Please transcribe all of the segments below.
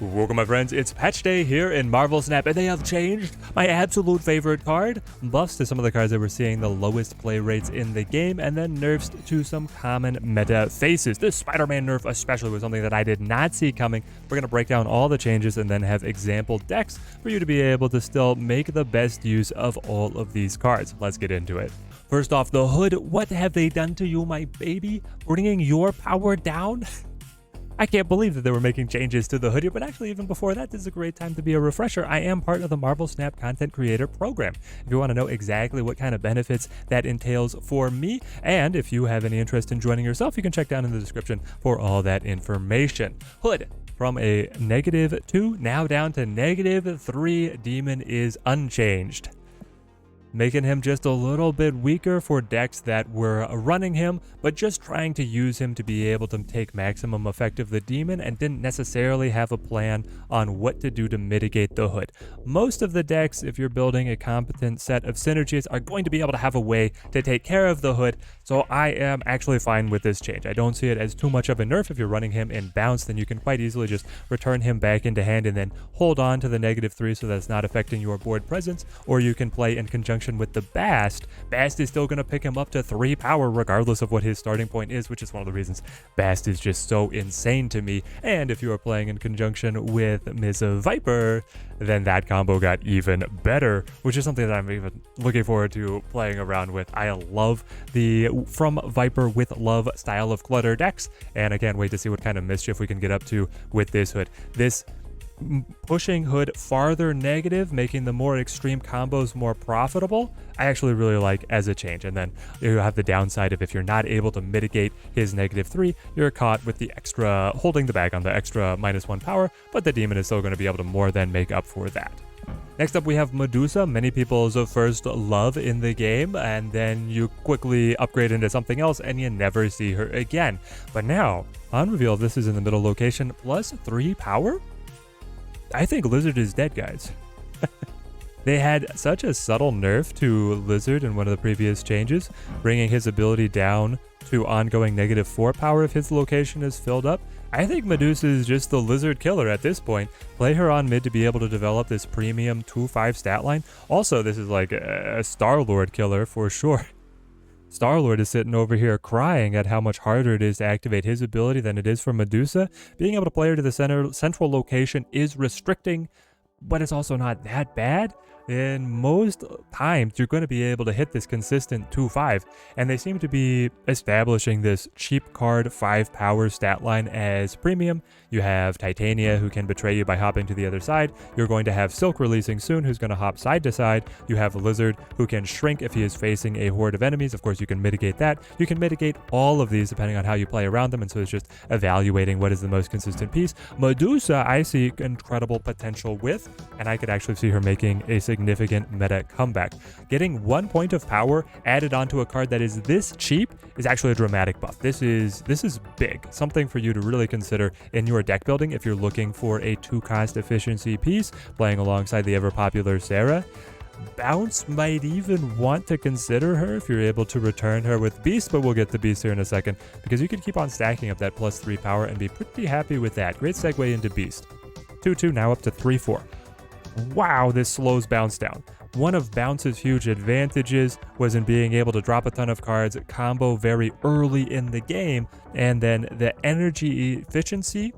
Welcome my friends, it's patch day here in Marvel Snap, and they have changed my absolute favorite card, buffs to some of the cards that we're seeing the lowest play rates in the game, and then nerfs to some common meta faces. This Spider-Man nerf especially was something that I did not see coming. We're going to break down all the changes and then have example decks for you to be able to still make the best use of all of these cards. Let's get into it. First off, the Hood. What have they done to you, my baby? Bringing your power down? I can't believe that they were making changes to the Hood here, but actually even before that, this is a great time to be a refresher. I am part of the Marvel Snap Content Creator Program. If you want to know exactly what kind of benefits that entails for me, and if you have any interest in joining yourself, you can check down in the description for all that information. Hood, from a -2, now down to -3, Demon is unchanged, making him just a little bit weaker for decks that were running him, but just trying to use him to be able to take maximum effect of the Demon and didn't necessarily have a plan on what to do to mitigate the Hood. Most of the decks, if you're building a competent set of synergies, are going to be able to have a way to take care of the Hood, so I am actually fine with this change. I don't see it as too much of a nerf. If you're running him in bounce, then you can quite easily just return him back into hand and then hold on to the -3 so that it's not affecting your board presence, or you can play in conjunction with the Bast. Bast is still going to pick him up to 3 power regardless of what his starting point is, which is one of the reasons Bast is just so insane to me. And if you are playing in conjunction with Miss Viper, then that combo got even better, which is something that I'm even looking forward to playing around with. I love the From Viper with Love style of clutter decks, and I can't wait to see what kind of mischief we can get up to with this Hood. This pushing Hood farther negative, making the more extreme combos more profitable, I actually really like as a change. And then you have the downside of if you're not able to mitigate his -3, you're caught with the extra, holding the bag on the extra -1 power, but the Demon is still going to be able to more than make up for that. Next up, we have Medusa, many people's first love in the game, and then you quickly upgrade into something else and you never see her again. But now, on reveal, this is in the middle location, +3 power? I think Lizard is dead, guys. They had such a subtle nerf to Lizard in one of the previous changes, bringing his ability down to ongoing -4 power if his location is filled up. I think Medusa is just the Lizard killer at this point. Play her on mid to be able to develop this premium 2/5 stat line. Also, this is like a Star-Lord killer for sure. Star-Lord is sitting over here crying at how much harder it is to activate his ability than it is for Medusa. Being able to play her to the central location is restricting, but it's also not that bad. In most times, you're going to be able to hit this consistent 2/5, and they seem to be establishing this cheap card 5 power stat line as premium. You have Titania, who can betray you by hopping to the other side. You're going to have Silk releasing soon, who's going to hop side to side. You have Lizard, who can shrink if he is facing a horde of enemies. Of course, you can mitigate that. You can mitigate all of these depending on how you play around them, and so it's just evaluating what is the most consistent piece. Medusa, I see incredible potential with, and I could actually see her making a significant meta comeback. Getting 1 point of power added onto a card that is this cheap is actually a dramatic buff. This is big, something for you to really consider in your deck building if you're looking for a 2-cost efficiency piece, playing alongside the ever-popular Sarah. Bounce might even want to consider her if you're able to return her with Beast, but we'll get to Beast here in a second, because you can keep on stacking up that +3 power and be pretty happy with that. Great segue into Beast. 2/2, now up to 3/4. Wow, this slows Bounce down. One of Bounce's huge advantages was in being able to drop a ton of cards, combo very early in the game, and then the energy efficiency,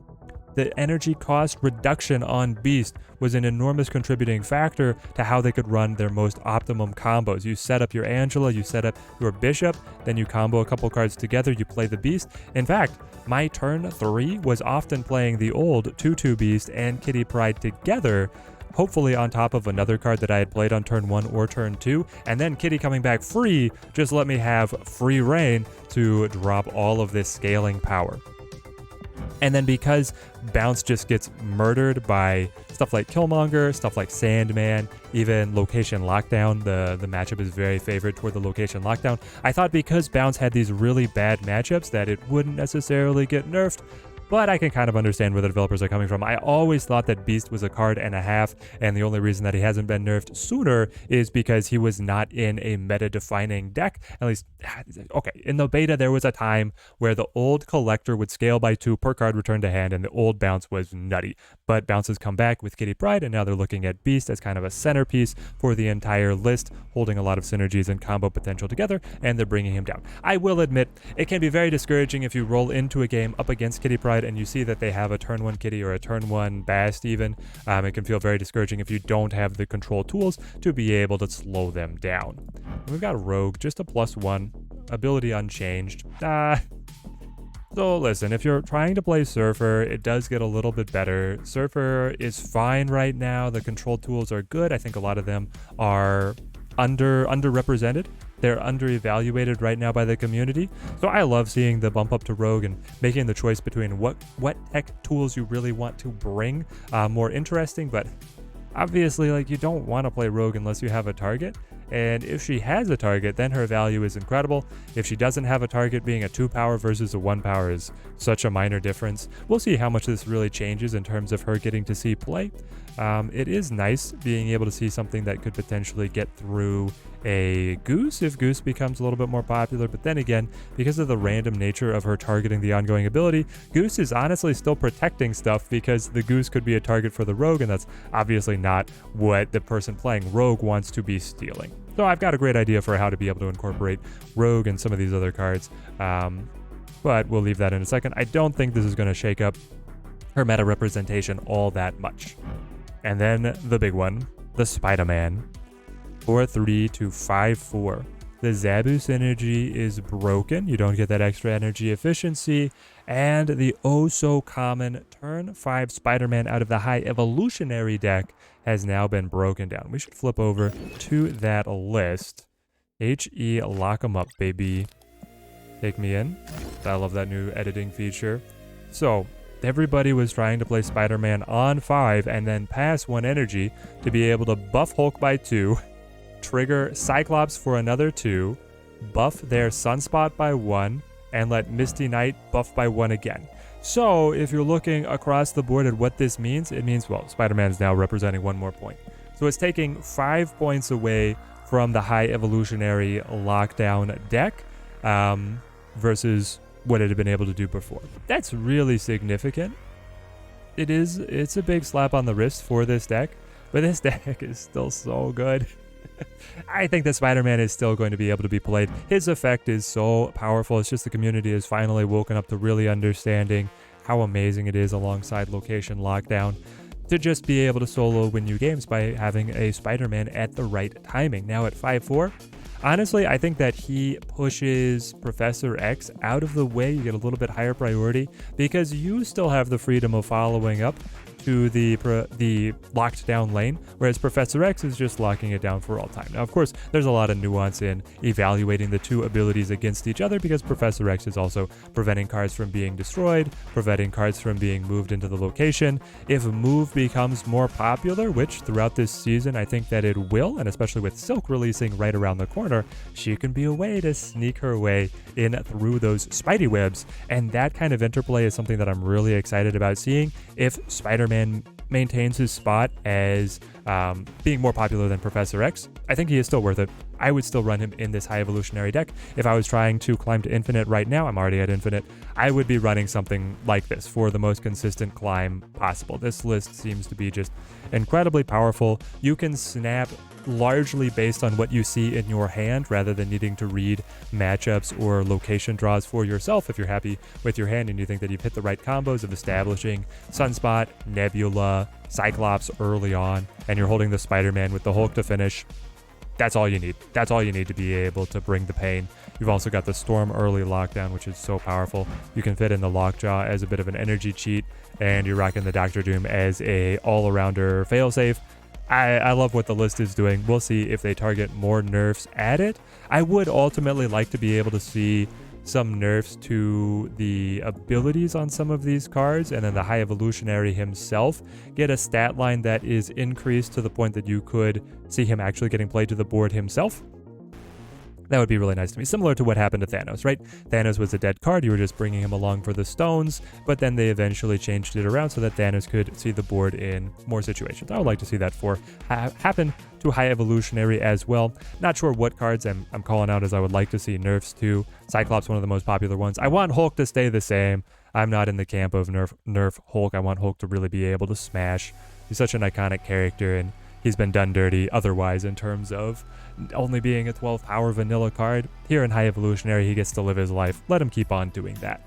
the energy cost reduction on Beast was an enormous contributing factor to how they could run their most optimum combos. You set up your Angela, you set up your Bishop, then you combo a couple cards together, you play the Beast. In fact, my turn 3 was often playing the old 2/2 Beast and Kitty Pryde together, hopefully on top of another card that I had played on turn 1 or turn 2, and then Kitty coming back free just let me have free reign to drop all of this scaling power. And then because Bounce just gets murdered by stuff like Killmonger, stuff like Sandman, even Location Lockdown, the matchup is very favored toward the Location Lockdown. I thought because Bounce had these really bad matchups that it wouldn't necessarily get nerfed, but I can kind of understand where the developers are coming from. I always thought that Beast was a card and a half, and the only reason that he hasn't been nerfed sooner is because he was not in a meta-defining deck. At least, okay, in the beta there was a time where the old Collector would scale by 2 per card returned to hand, and the old bounce was nutty. But bounces come back with Kitty Pryde, and now they're looking at Beast as kind of a centerpiece for the entire list, holding a lot of synergies and combo potential together, and they're bringing him down. I will admit, it can be very discouraging if you roll into a game up against Kitty Pryde and you see that they have a turn 1 Kitty or a turn 1 Bast even. It can feel very discouraging if you don't have the control tools to be able to slow them down. We've got Rogue, just a +1, ability unchanged. So listen, if you're trying to play Surfer, it does get a little bit better. Surfer is fine right now. The control tools are good. I think a lot of them are underrepresented. They're underevaluated right now by the community. So I love seeing the bump up to Rogue and making the choice between what tech tools you really want to bring more interesting. But obviously, like, you don't want to play Rogue unless you have a target. And if she has a target, then her value is incredible. If she doesn't have a target, being a 2 power versus a 1 power is such a minor difference. We'll see how much this really changes in terms of her getting to see play. It is nice being able to see something that could potentially get through a Goose if Goose becomes a little bit more popular. But then again, because of the random nature of her targeting the ongoing ability, Goose is honestly still protecting stuff because the Goose could be a target for the Rogue, and that's obviously not what the person playing Rogue wants to be stealing. So I've got a great idea for how to be able to incorporate Rogue and some of these other cards, but we'll leave that in a second. I don't think this is going to shake up her meta representation all that much. And then the big one, the Spider-Man. 4-3 to 5-4. The Zabu synergy is broken. You don't get that extra energy efficiency. And the oh-so-common turn 5 Spider-Man out of the High Evolutionary deck has now been broken down. We should flip over to that list. HE, lock 'em up, baby. Take me in. I love that new editing feature. So, everybody was trying to play Spider-Man on 5 and then pass 1 energy to be able to buff Hulk by 2, trigger Cyclops for another 2, buff their Sunspot by 1, and let Misty Knight buff by 1 again. So if you're looking across the board at what this means, it means, well, Spider-Man is now representing 1 more point. So it's taking 5 points away from the High Evolutionary lockdown deck versus what it had been able to do before. That's really significant. It's a big slap on the wrist for this deck, but this deck is still so good. I think that Spider-Man is still going to be able to be played. His effect is so powerful. It's just the community has finally woken up to really understanding how amazing it is alongside location lockdown to just be able to solo win you games by having a Spider-Man at the right timing. Now at 5-4, honestly, I think that he pushes Professor X out of the way. You get a little bit higher priority because you still have the freedom of following up to the locked down lane, whereas Professor X is just locking it down for all time. Now, of course, there's a lot of nuance in evaluating the 2 abilities against each other because Professor X is also preventing cards from being destroyed, preventing cards from being moved into the location. If Move becomes more popular, which throughout this season I think that it will, and especially with Silk releasing right around the corner, she can be a way to sneak her way in through those Spidey webs, and that kind of interplay is something that I'm really excited about seeing if Spider-Man maintains his spot as being more popular than Professor X. I think he is still worth it. I would still run him in this High Evolutionary deck. If I was trying to climb to Infinite right now, I'm already at Infinite, I would be running something like this for the most consistent climb possible. This list seems to be just incredibly powerful. You can snap largely based on what you see in your hand rather than needing to read matchups or location draws for yourself. If you're happy with your hand and you think that you've hit the right combos of establishing Sunspot, Nebula, Cyclops early on, and you're holding the Spider-Man with the Hulk to finish, that's all you need. That's all you need to be able to bring the pain. You've also got the Storm early lockdown, which is so powerful. You can fit in the Lockjaw as a bit of an energy cheat, and you're rocking the Dr. Doom as a all-arounder failsafe. I love what the list is doing. We'll see if they target more nerfs at it. I would ultimately like to be able to see some nerfs to the abilities on some of these cards, and then the High Evolutionary himself get a stat line that is increased to the point that you could see him actually getting played to the board himself. That would be really nice to me. Similar to what happened to Thanos, right? Thanos was a dead card. You were just bringing him along for the stones, but then they eventually changed it around so that Thanos could see the board in more situations. I would like to see that for happen to High Evolutionary as well. Not sure what cards I'm calling out as I would like to see nerfs to. Cyclops, one of the most popular ones. I want Hulk to stay the same. I'm not in the camp of nerf Hulk. I want Hulk to really be able to smash. He's such an iconic character, and he's been done dirty otherwise in terms of only being a 12 power vanilla card. Here in High Evolutionary, he gets to live his life. Let him keep on doing that.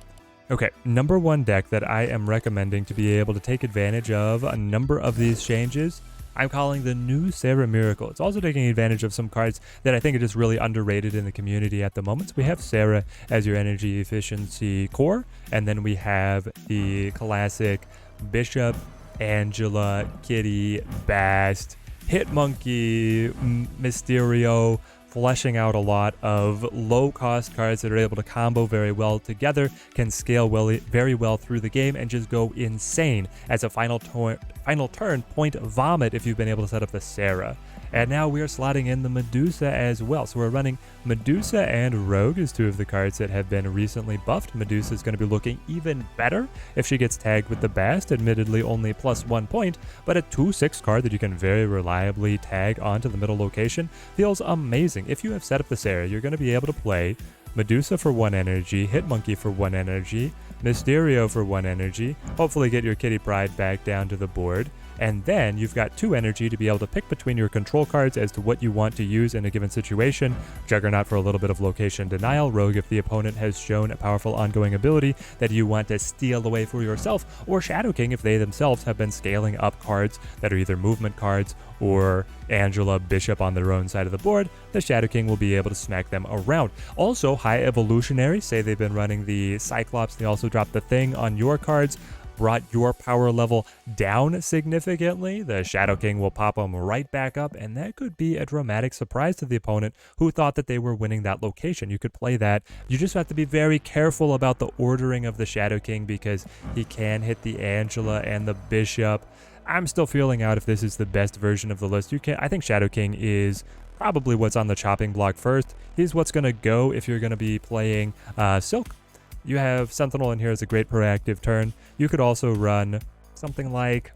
Okay, number one deck that I am recommending to be able to take advantage of a number of these changes, I'm calling the new Sarah Miracle. It's also taking advantage of some cards that I think are just really underrated in the community at the moment. So we have Sarah as your energy efficiency core, and then we have the classic Bishop, Angela, Kitty, Bast, Hitmonkey, Mysterio, fleshing out a lot of low-cost cards that are able to combo very well together, can scale very well through the game, and just go insane as a final turn point vomit if you've been able to set up the Sarah. And now we are slotting in the Medusa as well. So we're running Medusa and Rogue as two of the cards that have been recently buffed. Medusa is going to be looking even better if she gets tagged with the Bast, admittedly only +1 point, but a 2/6 card that you can very reliably tag onto the middle location feels amazing. If you have set up the Sarah, you're going to be able to play Medusa for 1 energy, Hitmonkey for 1 energy, Mysterio for 1 energy, hopefully get your Kitty Pryde back down to the board, and then you've got 2 energy to be able to pick between your control cards as to what you want to use in a given situation. Juggernaut for a little bit of location denial, Rogue if the opponent has shown a powerful ongoing ability that you want to steal away for yourself, or Shadow King if they themselves have been scaling up cards that are either movement cards or Angela, Bishop on their own side of the board. The Shadow King will be able to smack them around. Also, High Evolutionary, say they've been running the Cyclops, they also dropped the Thing on your cards, brought your power level down significantly. The Shadow King will pop them right back up, and that could be a dramatic surprise to the opponent who thought that they were winning that location. You could play that. You just have to be very careful about the ordering of the Shadow King because he can hit the Angela and the Bishop. I'm still feeling out if this is the best version of the list. I think Shadow King is probably what's on the chopping block first. He's what's going to go if you're going to be playing Silk. You have Sentinel in here as a great proactive turn. You could also run something like,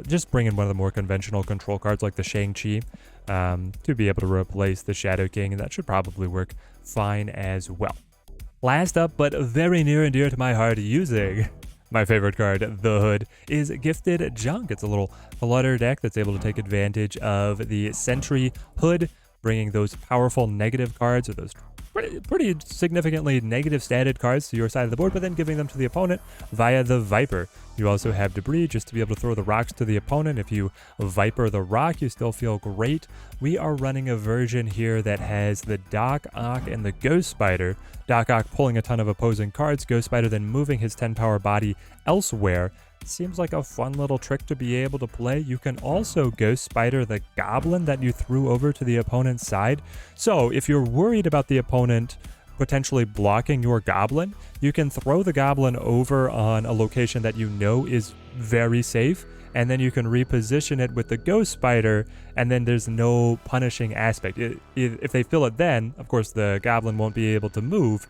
just bring in one of the more conventional control cards like the Shang-Chi to be able to replace the Shadow King, and that should probably work fine as well. Last up, but very near and dear to my heart, using my favorite card, the Hood, is Gifted Junk. It's a little flutter deck that's able to take advantage of the Sentry Hood, bringing those powerful negative cards or those pretty significantly negative statted cards to your side of the board, but then giving them to the opponent via the Viper. You also have Debris just to be able to throw the rocks to the opponent. If you Viper the rock, you still feel great. We are running a version here that has the Doc Ock and the Ghost Spider. Doc Ock pulling a ton of opposing cards, Ghost Spider then moving his 10 power body elsewhere. Seems like a fun little trick to be able to play. You can also Ghost Spider the Goblin that you threw over to the opponent's side. So if you're worried about the opponent potentially blocking your Goblin, you can throw the Goblin over on a location that you know is very safe, and then you can reposition it with the Ghost Spider, and then there's no punishing aspect. If they fill it then, of course, the Goblin won't be able to move.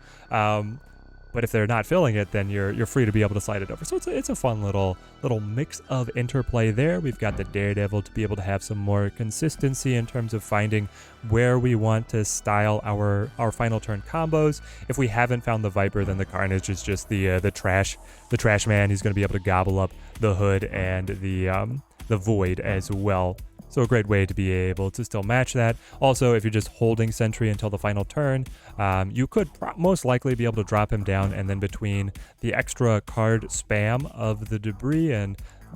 But if they're not filling it, then you're free to be able to slide it over. So it's a fun little mix of interplay there. We've got the Daredevil to be able to have some more consistency in terms of finding where we want to style our final turn combos. If we haven't found the Viper, then the Carnage is just the trash man. He's going to be able to gobble up the Hood and the Void as well. So a great way to be able to still match that. Also, if you're just holding Sentry until the final turn, you could most likely be able to drop him down, and then between the extra card spam of the Debris and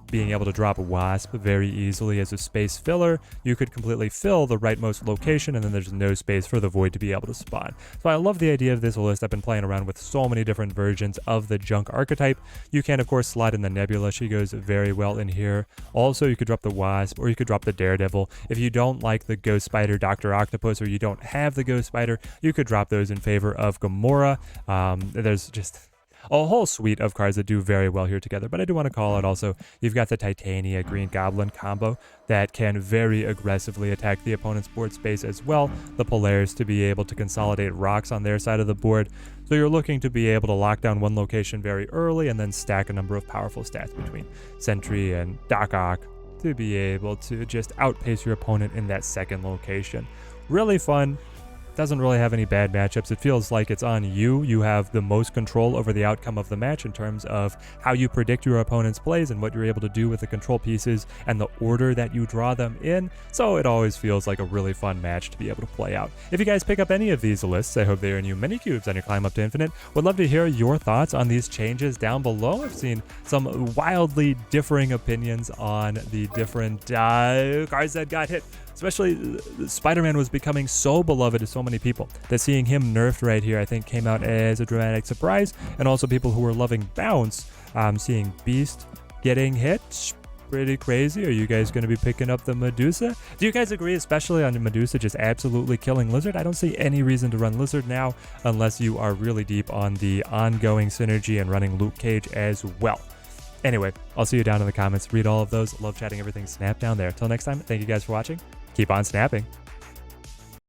being able to drop Wasp very easily as a space filler, you could completely fill the rightmost location, and then there's no space for the Void to be able to spawn. So I love the idea of this list. I've been playing around with so many different versions of the Junk archetype. You can, of course, slide in the Nebula. She goes very well in here. Also, you could drop the Wasp, or you could drop the Daredevil. If you don't like the Ghost Spider, Dr. Octopus, or you don't have the Ghost Spider, you could drop those in favor of Gamora. There's just a whole suite of cards that do very well here together. But I do want to call out also, you've got the Titania Green Goblin combo that can very aggressively attack the opponent's board space as well. The Polaris to be able to consolidate rocks on their side of the board. So you're looking to be able to lock down one location very early and then stack a number of powerful stats between Sentry and Doc Ock to be able to just outpace your opponent in that second location. Really fun. Doesn't really have any bad matchups. It feels like it's on you. You have the most control over the outcome of the match in terms of how you predict your opponent's plays and what you're able to do with the control pieces and the order that you draw them in. So it always feels like a really fun match to be able to play out. If you guys pick up any of these lists, I hope they earn you many cubes on your climb up to infinite. Would love to hear your thoughts on these changes down below. I've seen some wildly differing opinions on the different cards that got hit. Especially Spider-Man was becoming so beloved to so many people that seeing him nerfed right here I think came out as a dramatic surprise. And also people who were loving Bounce, seeing Beast getting hit, pretty crazy. Are you guys going to be picking up the Medusa? Do you guys agree, especially on Medusa just absolutely killing Lizard? I don't see any reason to run Lizard now unless you are really deep on the ongoing synergy and running Luke Cage as well. Anyway, I'll see you down in the comments. Read all of those. Love chatting everything Snap down there. Till next time, thank you guys for watching. Keep on snapping.